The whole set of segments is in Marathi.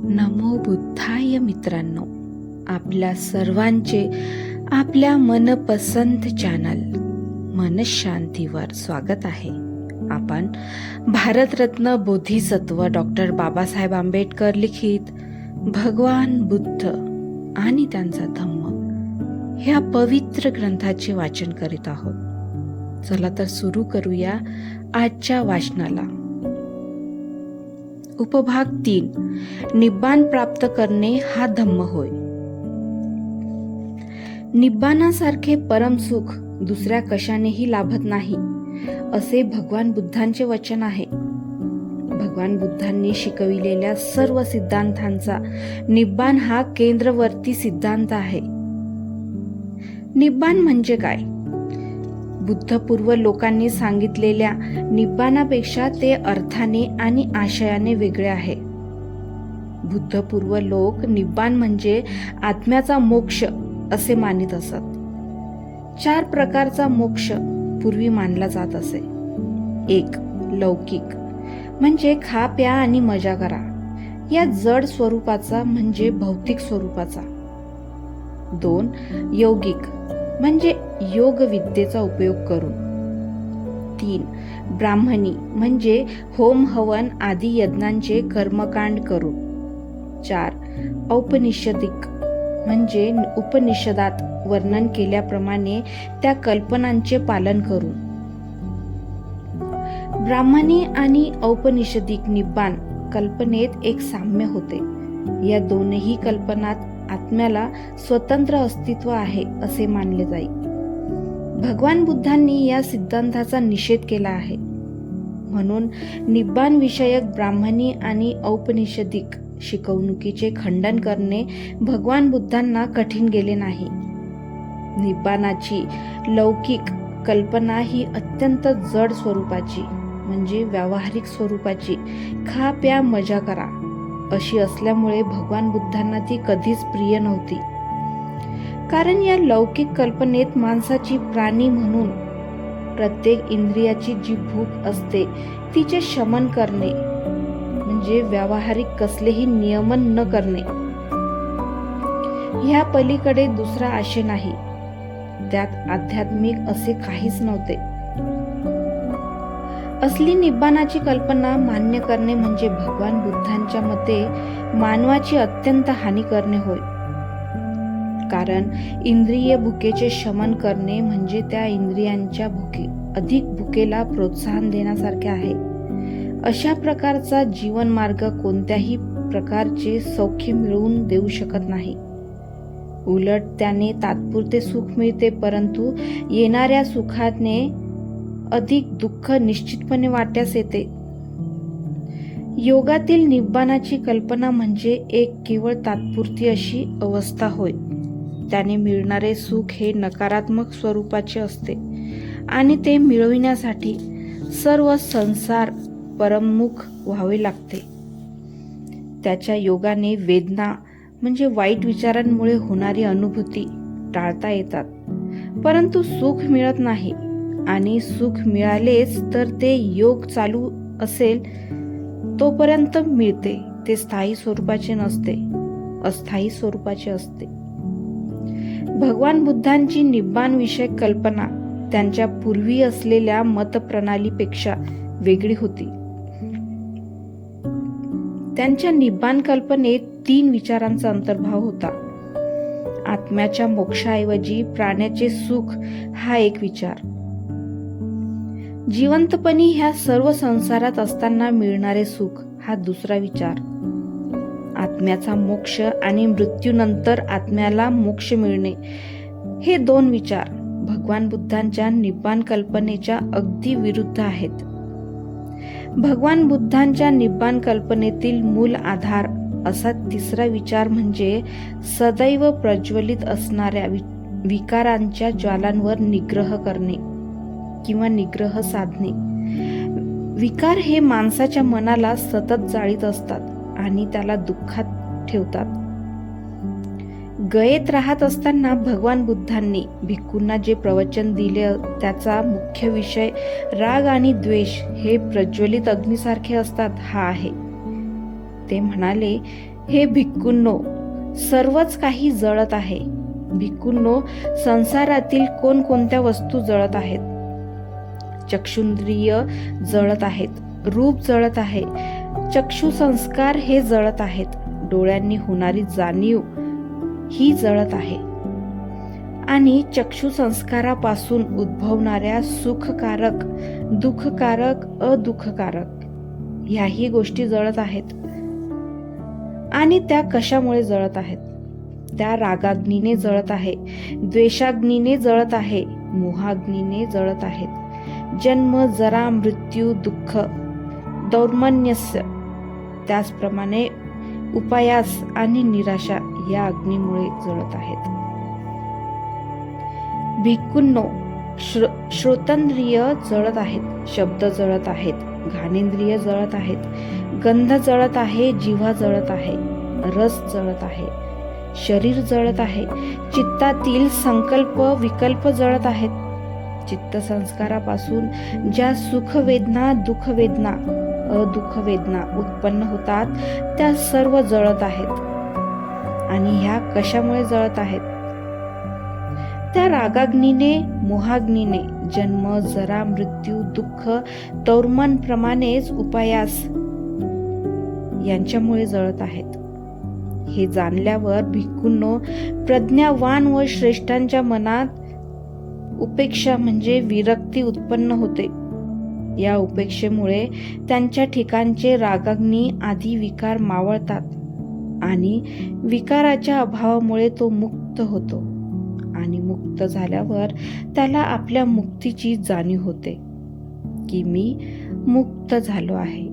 नमो बुद्धाय मित्रांनो, आपल्या सर्वांचे आपल्या मनपसंत चॅनल मनशांतीवर स्वागत आहे. आपण भारतरत्न बोधिसत्व डॉक्टर बाबासाहेब आंबेडकर लिखित भगवान बुद्ध आणि त्यांचा धम्म ह्या पवित्र ग्रंथाचे वाचन करीत आहोत. चला तर सुरू करूया आजच्या वाचनाला. उपभाग 3, निब्बाण प्राप्त करणे हा धम्म होय. निब्बाणासारखे परमसुख दुसऱ्या कशानेही लाभत नाही, असे भगवान बुद्धांचे वचन आहे. भगवान बुद्धांनी शिकविलेल्या सर्व सिद्धांतांचा निब्बाण हा केंद्रवर्ती सिद्धांत आहे. निब्बाण म्हणजे काय? बुद्धपूर्व लोकांनी सांगितलेल्या निब्बाणापेक्षा ते अर्थाने आणि आशयाने वेगळे आहे. बुद्धपूर्व लोक निब्बाण म्हणजे आत्म्याचा मोक्ष असे मानित असत. 4 प्रकारचा मोक्ष पूर्वी मानला जात असे. 1. लौकिक म्हणजे खा प्या आणि मजा करा, या जड स्वरूपाचा म्हणजे भौतिक स्वरूपाचा. 2. यौगिक म्हणजे योग विद्येचा उपयोग करून. 3. ब्राह्मणी म्हणजे होम हवन आदी यज्ञांचे कर्मकांड करून. 4. औपनिषदिक म्हणजे उपनिषदात वर्णन केल्याप्रमाणे त्या कल्पनांचे पालन करून. ब्राह्मणी आणि औपनिषदिक निब्बाण कल्पनेत एक साम्य होते. या दोनही कल्पनात आत्म्याला स्वतंत्र अस्तित्व आहे असे मानले जाई. भगवान बुद्धांनी या सिद्धांताचा निषेध केला आहे. म्हणून निब्बाण विषयक ब्राह्मणी आणि औपनिषदिक शिकवणुकीचे खंडन करणे भगवान बुद्धांना कठीण गेले नाही. निब्बाणाची लौकिक कल्पना ही अत्यंत जड स्वरूपाची म्हणजे व्यावहारिक स्वरूपाची खा प्या मजा करा अशी असल्यामुळे भगवान बुद्धांना ती कधीच प्रिय नव्हती. कारण या लौकिक कल्पनेत माणसाची प्राणी म्हणून प्रत्येक इंद्रियाची जी भूक असते तिचे शमन करणे म्हणजे व्यावहारिक कसलेही नियमन न करणे, ह्या पलीकडे दुसरा आशय नाही. त्यात आध्यात्मिक असे काहीच नव्हते. असली निब्बाणाची कल्पना मान्य करणे म्हणजे भगवान बुद्धांच्या मते मानवाची अत्यंत हानी करणे होय. कारण इंद्रिय भुकेचे शमन करणे म्हणजे त्या इंद्रियांच्या अधिक भुकेला प्रोत्साहन देण्यासारखे आहे. अशा प्रकारचा जीवन मार्ग कोणत्याही प्रकारचे सौख्य मिळवून देऊ शकत नाही. उलट त्याने तात्पुरते सुख मिळते, परंतु येणाऱ्या सुखाने अधिक दुःख निश्चितपणे वाट्यास येते. योगातील निब्बाणाची कल्पना म्हणजे एक केवळ तात्पुरती अशी अवस्था होय. त्याने मिळणारे सुख हे नकारात्मक स्वरूपाचे असते आणि ते मिळविण्यासाठी सर्व संसार परममुख व्हावे लागते. त्याच्या योगाने वेदना म्हणजे वाईट विचारांमुळे होणारी अनुभूती टाळता येतात, परंतु सुख मिळत नाही. आणि सुख मिळालेच तर ते योग चालू असेल तोपर्यंत मिळते. ते स्थायी स्वरूपाचे नसते, अस्थायी स्वरूपाचे असते. भगवान बुद्धांची निब्बाण विषयक कल्पना त्यांच्या पूर्वी असलेल्या मतप्रणालीपेक्षा वेगळी होती. त्यांच्या निब्बाण कल्पनेत 3 विचारांचा अंतर्भाव होता. आत्म्याच्या मोक्षाऐवजी प्राण्याचे सुख हा एक विचार. जिवंतपणी ह्या सर्व संसारात असताना मिळणारे सुख हा दुसरा विचार. आत्म्याचा मोक्ष आणि मृत्यूनंतर आत्म्याला मोक्ष मिळणे हे 2 विचार भगवान बुद्धांच्या निब्बाण कल्पनेच्या अगदी विरुद्ध आहेत. भगवान बुद्धांच्या निब्बाण कल्पनेतील मूल आधार असा तिसरा विचार म्हणजे सदैव प्रज्वलित असणाऱ्या विकारांच्या ज्वालांवर निग्रह करणे किंवा निग्रह साधणे. विकार हे माणसाच्या मनाला सतत जाळीत असतात आणि त्याला दुःखात ठेवतात. गयेत राहत असताना भगवान बुद्धांनी भिक्खूंना जे प्रवचन दिले त्याचा मुख्य विषय राग आणि द्वेष हे प्रज्वलित अग्नीसारखे असतात हा आहे. ते म्हणाले, हे भिक्खूंनो, सर्वच काही जळत आहे. भिक्खूंनो, संसारातील कोणकोणत्या वस्तू जळत आहेत? चक्षुंद्रिय जळत आहेत, रूप जळत आहे, चक्षु संस्कार हे जळत आहेत, डोळ्यांनी होणारी जाणीव ही जळत आहे आणि चक्षु संस्कारापासून उद्भवणाऱ्या सुखकारक, दुःखकारक, अदुःखकारक ह्याही गोष्टी जळत आहेत. आणि त्या कशामुळे जळत आहेत? त्या रागाग्नीने जळत आहे, द्वेषाग्नीने जळत आहे, मोहाग्नीने जळत आहेत. जन्म, जरा, मृत्यू, दुःख, दौर्मन्यस्य, त्याचप्रमाणे उपायास आणि निराशा या अग्नीमुळे जळत आहेत. भिक्खूंनो, श्रोतेंद्रिय जळत आहेत, शब्द जळत आहेत, घाणेंद्रिय जळत आहेत, गंध जळत आहे, जिव्हा जळत आहे, रस जळत आहे, शरीर जळत आहे, चित्तातील संकल्प विकल्प जळत आहेत. चित्त संस्कारापासून ज्या सुखवेदना, दुःखवेदना, अदुःखवेदना उत्पन्न होतात त्या सर्व जळत आहेत. आणि ह्या कशामुळे जळत आहेत? त्या रागाग्नीने, मोहाग्नीने, जन्म, जरा, मृत्यू, दुःख, दौर्मन प्रमाणेच उपायास यांच्यामुळे जळत आहेत. हे जाणल्यावर भिक्खूंनो, प्रज्ञावान व श्रेष्ठांच्या मनात उपेक्षा म्हणजे विरक्ती उत्पन्न होते. या उपेक्षेमुळे त्यांच्या ठिकाणचे रागाग्नी आदी विकार मावळतात आणि विकाराच्या अभावामुळे तो मुक्त होतो. आणि मुक्त झाल्यावर त्याला आपल्या मुक्तीची जाणीव होते की मी मुक्त झालो आहे.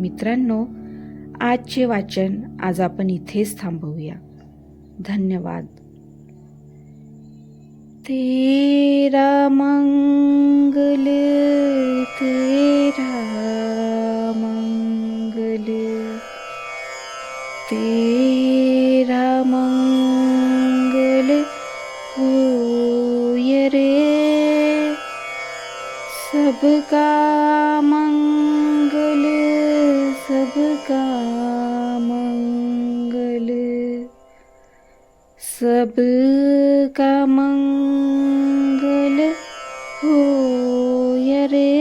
मित्रांनो, आजचे वाचन आज आपण इथेच थांबवूया. धन्यवाद. तेरा मंगल, तेरा मंगल, तेरा मंगल होय रे. सबका मंगल, सबका मंगल, सबका मंगल होय रे.